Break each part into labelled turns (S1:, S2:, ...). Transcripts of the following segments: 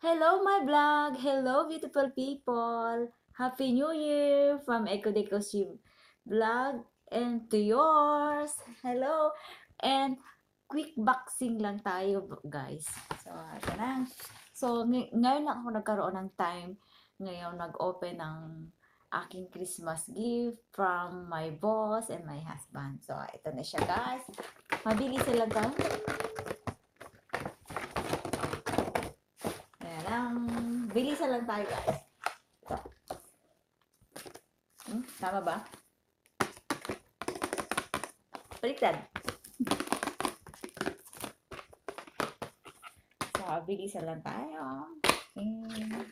S1: Hello, my vlog! Hello, beautiful people! Happy New Year from Eco Deco Shib vlog and to yours! Hello! And quick boxing lang tayo, guys. So, ito na. So, ngayon lang ako nagkaroon ng time. Ngayon, nag-open ng aking Christmas gift from my boss and my husband. So, ito na siya, guys. Mabilis lang to. Ayan lang. Bilisan lang tayo, guys. Ito. Tama ba? Baliktad. So, bilisan lang tayo. And...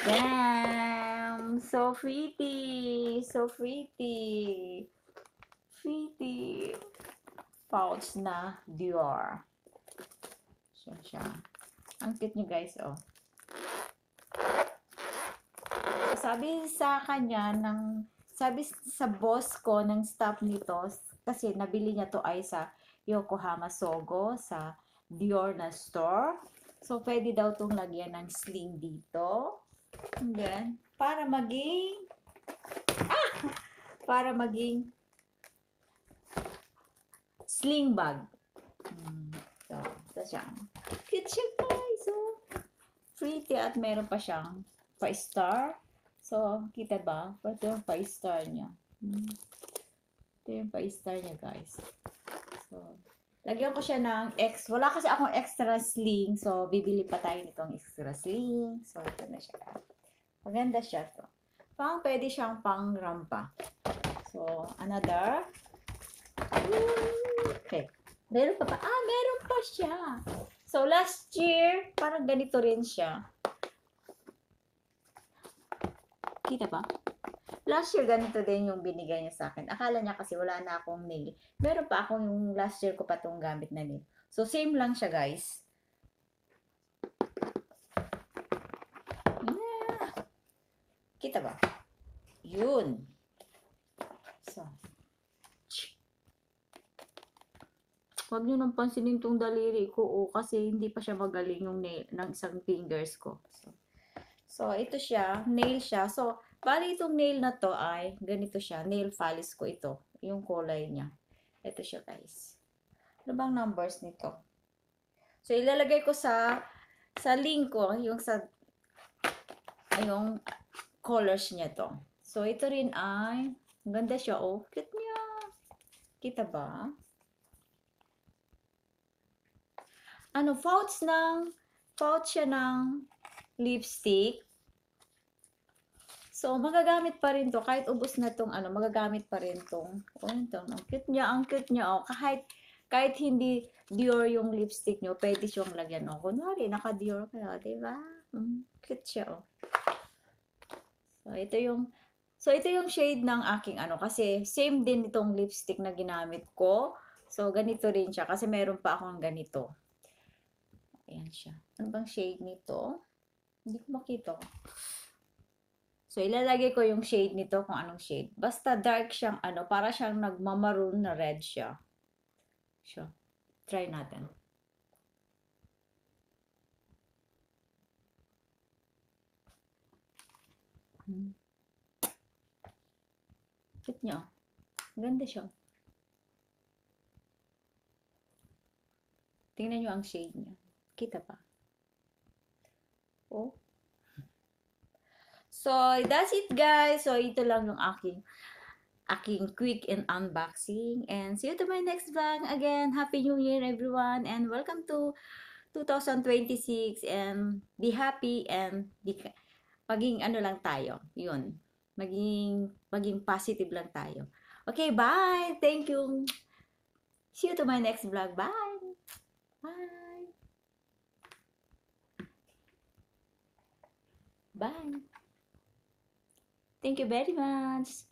S1: Damn! So pretty! So pretty! Pretty! Pouch na Dior. Siya. Ang cute nyo, guys, oh. Sabi sa kanya sabi sa boss ko ng staff nito, kasi nabili niya to ay sa Yokohama Sogo, sa Dior na store. So, pwede daw tong lagyan ng sling dito. Ganyan. Para maging sling bag. So, ito siya. Cute siya, guys. So, pretty at meron pa siyang pa-star. So, kita ba? Ito yung pa-star niya. Ito yung pa-star niya, guys. So, lagyan ko siya ng wala kasi akong extra sling. So, bibili pa tayo nitong extra sling. So, ito na siya. Maganda siya to. Pwede siyang pang rampa. So, another. Okay. Meron pa. Meron pa siya. So, last year, parang ganito rin siya. Kita ba? Last year, ganito din yung binigay niya sa akin. Akala niya kasi wala na akong nail. Meron pa akong yung last year ko pa itong gamit na nail. So, same lang siya, guys. Yeah. Kita ba? Yun. So. Huwag nyo nang pansinin itong daliri ko, kasi hindi pa siya magaling yung nail ng isang fingers ko. So, ito siya. Nail siya. So, bali itong nail na to ay ganito siya. Nail polish ko ito. Yung kulay niya. Ito siya, guys. Ano bang numbers nito? So, ilalagay ko sa link ko yung yung colors niya to. So, ito rin ay ganda siya. Oh, cute niya. Kita ba? Pouch siya ng lipstick. So, magagamit pa rin to. Kahit ubos na tong magagamit pa rin tong. Ang cute niya, oh. Kahit hindi Dior yung lipstick nyo, pwede siyang lagyan. Oh. Kunwari, naka-Dior kayo, diba? Cute siya, oh. So, ito yung shade ng aking kasi same din itong lipstick na ginamit ko. So, ganito rin siya. Kasi meron pa akong ganito. Ayan siya. Ano bang shade nito? Hindi ko makita. So, ilalagay ko yung shade nito kung anong shade. Basta dark siyang para siyang nagmamaroon na red siya. So, try natin. Cute niya. Ganda siya. Tingnan nyo ang shade niya. Kita pa. Oh. So, that's it, guys. So, ito lang yung aking quick and unboxing. And see you to my next vlog. Again, Happy New Year, everyone. And welcome to 2026. And be happy and maging lang tayo. Yun. Maging positive lang tayo. Okay, bye. Thank you. See you to my next vlog. Bye. Bye. Bye. Thank you very much.